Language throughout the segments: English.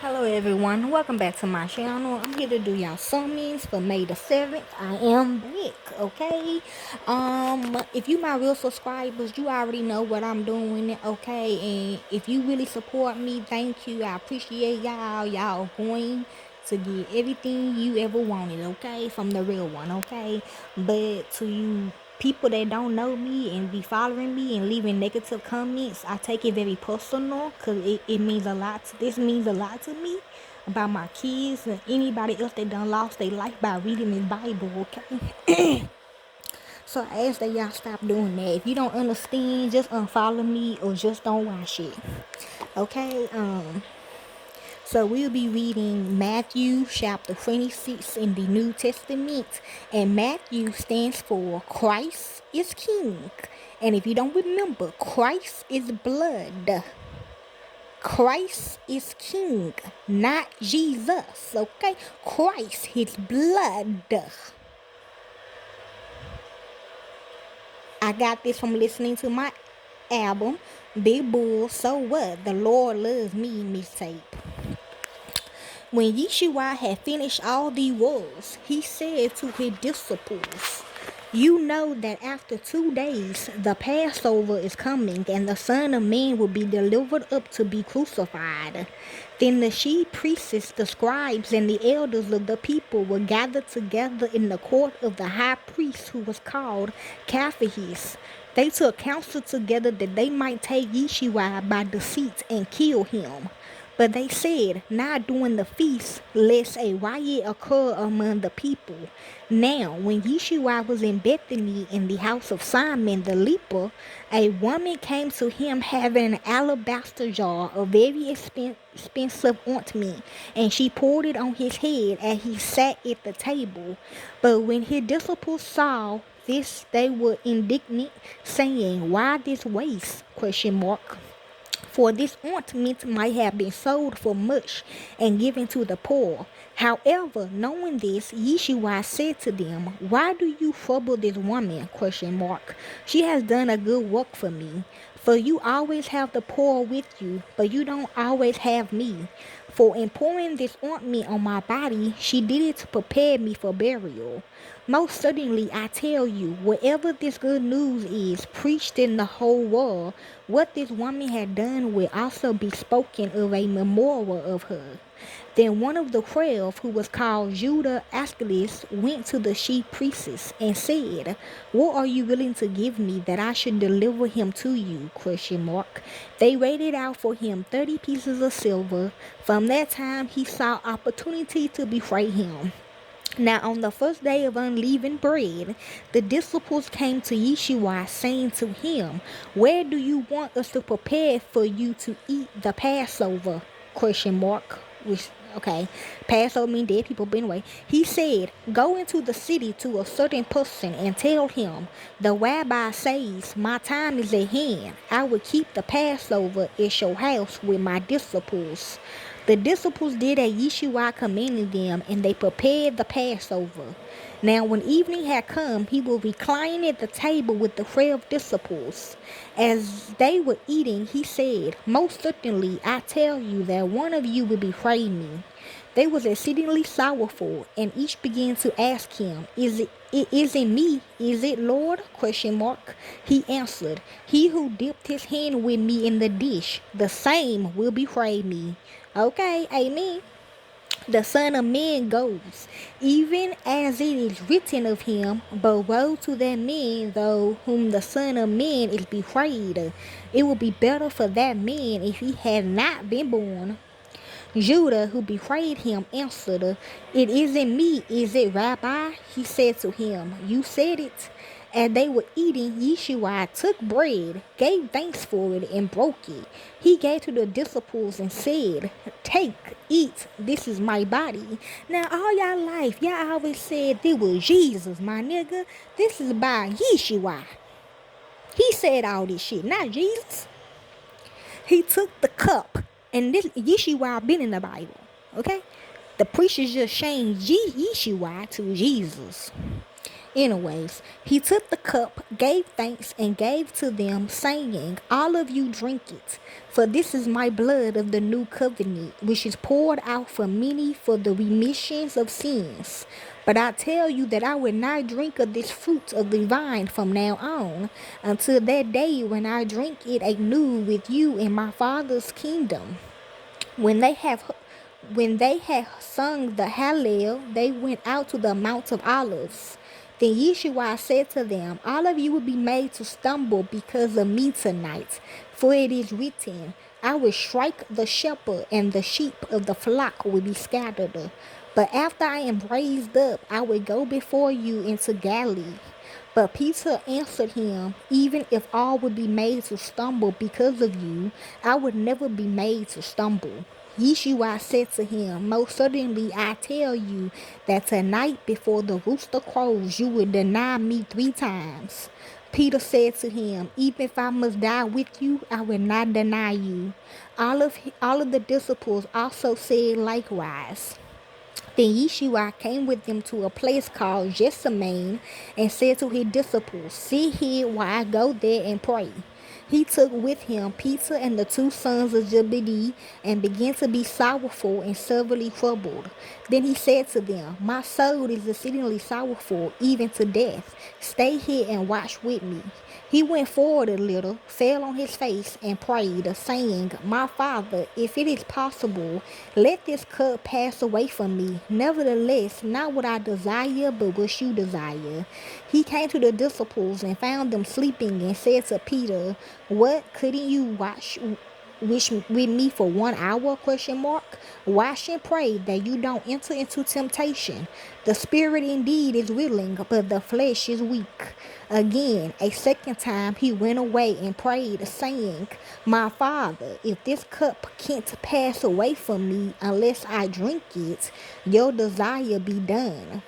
Hello everyone, welcome back to my channel. I'm here to do y'all summons for May the 7th. I am back, okay? If you my real subscribers, you already know what I'm doing, okay? And if you really support me, thank you. I appreciate y'all. Y'all going to get everything you ever wanted, okay? From the real one, okay? But to you people that don't know me and be following me and leaving negative comments, I take it very personal because it means a lot. This means a lot to me about my kids and anybody else that done lost their life by reading this Bible, okay? So I ask that y'all stop doing that. If you don't understand, just unfollow me or just don't watch it, okay? So we'll be reading Matthew chapter 26 in the New Testament. And Matthew stands for Christ is King. And if you don't remember, Christ is blood. Christ is King, not Jesus, okay? Christ, his blood. I got this from listening to my album, Big Bull, So What? The Lord Loves Me mixtape. When Yeshua had finished all these words, he said to his disciples, "You know that after 2 days the Passover is coming, and the Son of Man will be delivered up to be crucified. Then the chief priests, the scribes, and the elders of the people were gathered together in the court of the high priest, who was called Caiaphas. They took counsel together that they might take Yeshua by deceit and kill him. But they said, not during the feast, lest a riot occur among the people. Now, when Yeshua was in Bethany in the house of Simon the leper, a woman came to him having an alabaster jar of very expensive ointment, and she poured it on his head as he sat at the table. But when his disciples saw this, they were indignant, saying, "Why this waste?" For this ointment might have been sold for much and given to the poor. However, knowing this, Yeshua said to them, "Why do you trouble this woman?" She has done a good work for me. For you always have the poor with you, but you don't always have me. For in pouring this ointment on my body, she did it to prepare me for burial. Most certainly I tell you, wherever this good news is preached in the whole world, what this woman had done will also be spoken of a memorial of her. Then one of the 12, who was called Judas Iscariot, went to the chief priests and said, "What are you willing to give me that I should deliver him to you?" They rated out for him 30 pieces of silver. From that time he saw opportunity to betray him. Now on the first day of unleavened bread, the disciples came to Yeshua, saying to him, "Where do you want us to prepare for you to eat the Passover?" Passover means dead people, but anyway. He said, "Go into the city to a certain person and tell him, the rabbi says, my time is at hand. I will keep the Passover at your house with my disciples." The disciples did as Yeshua commanded them, and they prepared the Passover. Now when evening had come, he was reclining at the table with the 12 disciples. As they were eating, he said, "Most certainly I tell you that one of you will betray me." They was exceedingly sorrowful, and each began to ask him, Is it me? Is it, Lord?" He answered, "He who dipped his hand with me in the dish, the same will betray me." Okay, amen. The Son of Man goes, even as it is written of him, but woe to that man, though whom the Son of Man is betrayed. It would be better for that man if he had not been born. Judah, who betrayed him, answered, "It isn't me, is it, Rabbi?" He said to him, "You said it." As they were eating, Yeshua took bread, gave thanks for it, and broke it. He gave to the disciples and said, "Take, eat, this is my body." Now, all y'all life, y'all always said it was Jesus, my nigga. This is by Yeshua. He said all this shit, not Jesus. He took the cup, and this Yeshua been in the Bible, okay? The preachers just changed Yeshua to Jesus. Anyways, he took the cup, gave thanks, and gave to them, saying, all of you drink it, for this is my blood of the new covenant, which is poured out for many for the remissions of sins. But I tell you that I will not drink of this fruit of the vine from now on, until that day when I drink it anew with you in my Father's kingdom. When they have when they had sung the Hallel, they went out to the Mount of Olives. Then Yeshua said to them, all of you will be made to stumble because of me tonight. For it is written, I will strike the shepherd, and the sheep of the flock will be scattered. But after I am raised up, I will go before you into Galilee. But Peter answered him, even if all would be made to stumble because of you, I would never be made to stumble. Yeshua said to him, most certainly I tell you that tonight before the rooster crows, you will deny me 3 times. Peter said to him, even if I must die with you, I will not deny you. All of the disciples also said likewise. Then Yeshua came with them to a place called Gethsemane and said to his disciples, sit here while I go there and pray. He took with him Peter and the 2 sons of Zebedee and began to be sorrowful and severely troubled. Then he said to them, my soul is exceedingly sorrowful, even to death. Stay here and watch with me. He went forward a little, fell on his face, and prayed, saying, my Father, if it is possible, let this cup pass away from me. Nevertheless, not what I desire, but what you desire. He came to the disciples and found them sleeping and said to Peter, what, couldn't you watch with me for 1 hour? Watch and pray that you don't enter into temptation. The spirit indeed is willing, but the flesh is weak. Again, a second time he went away and prayed, saying, my Father, if this cup can't pass away from me unless I drink it, your desire be done.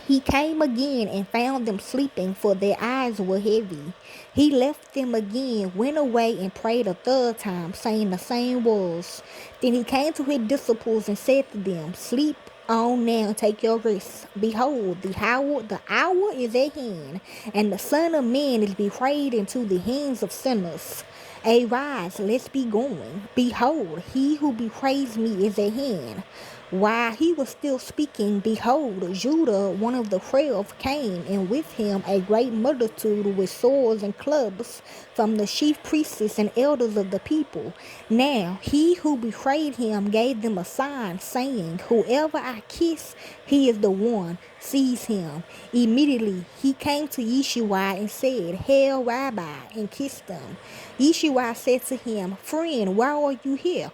He came again and found them sleeping, for their eyes were heavy. He left them again, went away, and prayed a 3rd time, saying the same words. Then he came to his disciples and said to them, sleep on now, take your rest. Behold, the hour is at hand, and the Son of Man is betrayed into the hands of sinners. Arise, let's be going. Behold, he who betrays me is at hand. While he was still speaking, behold, Judah, one of the 12, came, and with him a great multitude with swords and clubs from the chief priests and elders of the people. Now he who betrayed him gave them a sign, saying, whoever I kiss, he is the one. Seize him. Immediately he came to Yeshua and said, Hail, Rabbi, and kissed him. Yeshua said to him, friend, why are you here?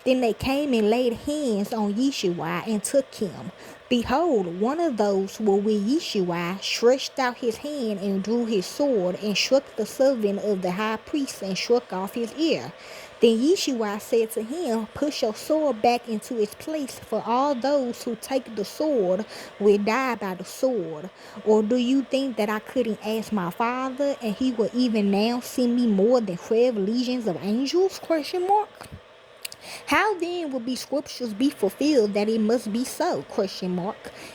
Then they came and laid hands on Yeshua and took him. Behold, one of those who were with Yeshua stretched out his hand and drew his sword and struck the servant of the high priest and struck off his ear. Then Yeshua said to him, put your sword back into its place, for all those who take the sword will die by the sword. Or do you think that I couldn't ask my Father, and he will even now send me more than 12 legions of angels? How then will these scriptures be fulfilled that it must be so?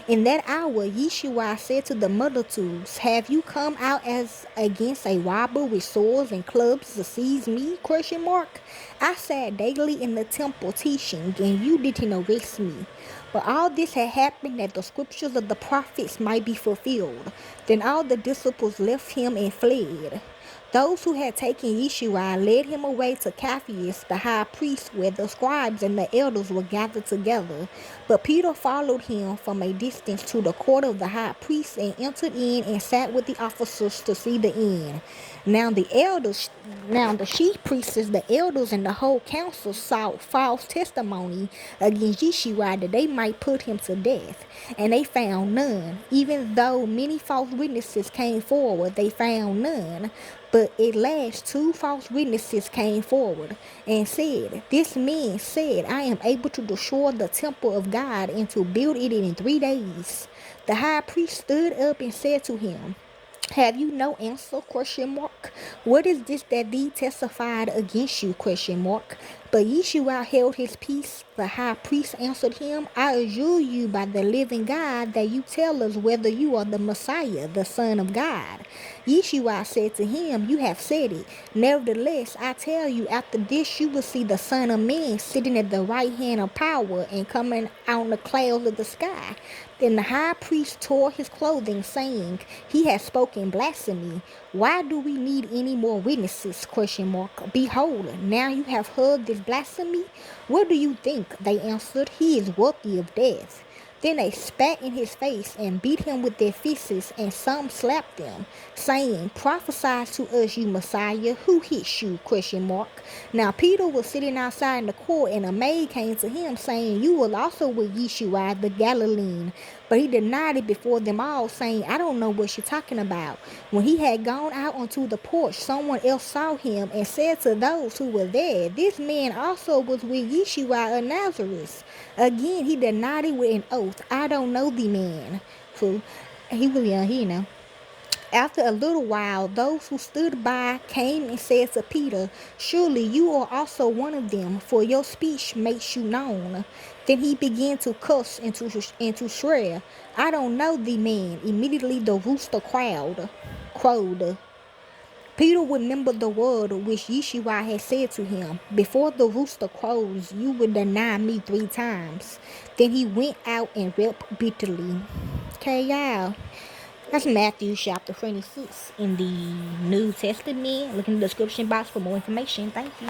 In that hour Yeshua said to the multitudes, have you come out as against a robber with swords and clubs to seize me? I sat daily in the temple teaching, and you didn't arrest me. But all this had happened that the scriptures of the prophets might be fulfilled. Then all the disciples left him and fled. Those who had taken Yeshua led him away to Caiaphas, the high priest, where the scribes and the elders were gathered together. But Peter followed him from a distance to the court of the high priest and entered in and sat with the officers to see the end. Now the chief priests, the elders, and the whole council sought false testimony against Yeshua that they might put him to death. And they found none. Even though many false witnesses came forward, they found none. But at last 2 false witnesses came forward and said, this man said, I am able to destroy the temple of God and to build it in 3 days. The high priest stood up and said to him, have you no answer? What is this that thee testified against you? But Yeshua held his peace. The high priest answered him, I adjure you by the living God that you tell us whether you are the Messiah, the Son of God. Yeshua said to him, You have said it. Nevertheless, I tell you, after this you will see the Son of Man sitting at the right hand of power and coming on the clouds of the sky. Then the high priest tore his clothing, saying, He has spoken blasphemy. Why do we need any more witnesses? ? Behold, now you have heard this blasphemy. What do you think? They answered, He is worthy of death. Then they spat in his face and beat him with their fists, and some slapped them, saying, Prophesy to us, you Messiah. Who hit you? ? Now Peter was sitting outside in the court, and a maid came to him, saying, You were also with Yeshua the Galilean. But he denied it before them all, saying, I don't know what you're talking about. When he had gone out onto the porch, someone else saw him and said to those who were there, This man also was with Yeshua of Nazareth. Again, he denied it with an oath, I don't know the man. So he was young, After a little while, those who stood by came and said to Peter, Surely you are also one of them, for your speech makes you known. Then he began to cuss and to swear, I don't know the man. Immediately the rooster crowed. Peter remembered the word which Yeshua had said to him, Before the rooster crows, you will deny me 3 times. Then he went out and wept bitterly. Okay, y'all. That's Matthew chapter 26 in the New Testament. Look in the description box for more information. Thank you.